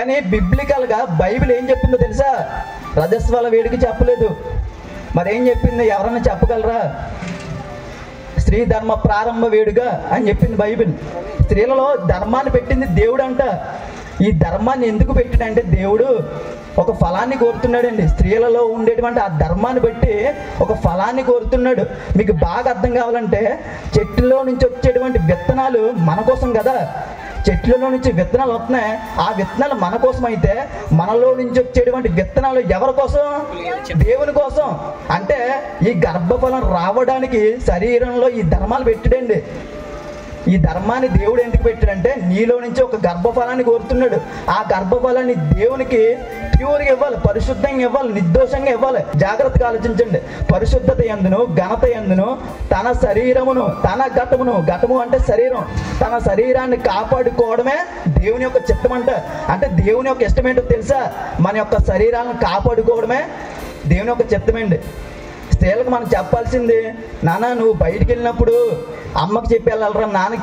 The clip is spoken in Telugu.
కానీ బిబ్లికల్గా బైబిల్ ఏం చెప్పిందో తెలుసా? రజస్వల వేడికి చెప్పలేదు. మరేం చెప్పింది? ఎవరన్నా చెప్పగలరా? స్త్రీ ధర్మ ప్రారంభ వేడుక అని చెప్పింది బైబిల్. స్త్రీలలో ధర్మాన్ని పెట్టింది దేవుడు అంట. ఈ ధర్మాన్ని ఎందుకు పెట్టాడంటే దేవుడు ఒక ఫలాన్ని కోరుతున్నాడండి. స్త్రీలలో ఉండేటువంటి ఆ ధర్మాన్ని బట్టి ఒక ఫలాన్ని కోరుతున్నాడు. మీకు బాగా అర్థం కావాలంటే చెట్టులో నుంచి వచ్చేటువంటి విత్తనాలు మన కోసం కదా. చెట్లలో నుంచి విత్తనాలు వస్తున్నాయి. ఆ విత్తనాలు మన కోసం అయితే మనలో నుంచి వచ్చేటువంటి విత్తనాలు ఎవరి కోసం? దేవుని కోసం. అంటే ఈ గర్భఫలం రావడానికి శరీరంలో ఈ ధర్మాలు పెట్టాడండి. ఈ ధర్మాన్ని దేవుడు ఎందుకు పెట్టాడంటే నీలో నుంచి ఒక గర్భఫలాన్ని కోరుతున్నాడు. ఆ గర్భఫలాన్ని దేవునికి ప్యూర్గా ఇవ్వాలి, పరిశుద్ధంగా ఇవ్వాలి, నిర్దోషంగా ఇవ్వాలి. జాగ్రత్తగా ఆలోచించండి. పరిశుద్ధత యందును ఘనత యందును తన శరీరమును, తన ఘటము అంటే శరీరం, తన శరీరాన్ని కాపాడుకోవడమే దేవుని యొక్క చిత్తం అంట. అంటే దేవుని యొక్క ఇష్టం ఏంటో తెలుసా? మన యొక్క శరీరాలను కాపాడుకోవడమే దేవుని యొక్క చిత్తమండి. స్త్రీలకు మనం చెప్పాల్సింది, నాన్న నువ్వు బయటికి వెళ్ళినప్పుడు అమ్మకి చెప్పి వెళ్ళాలరా, నాన్నకి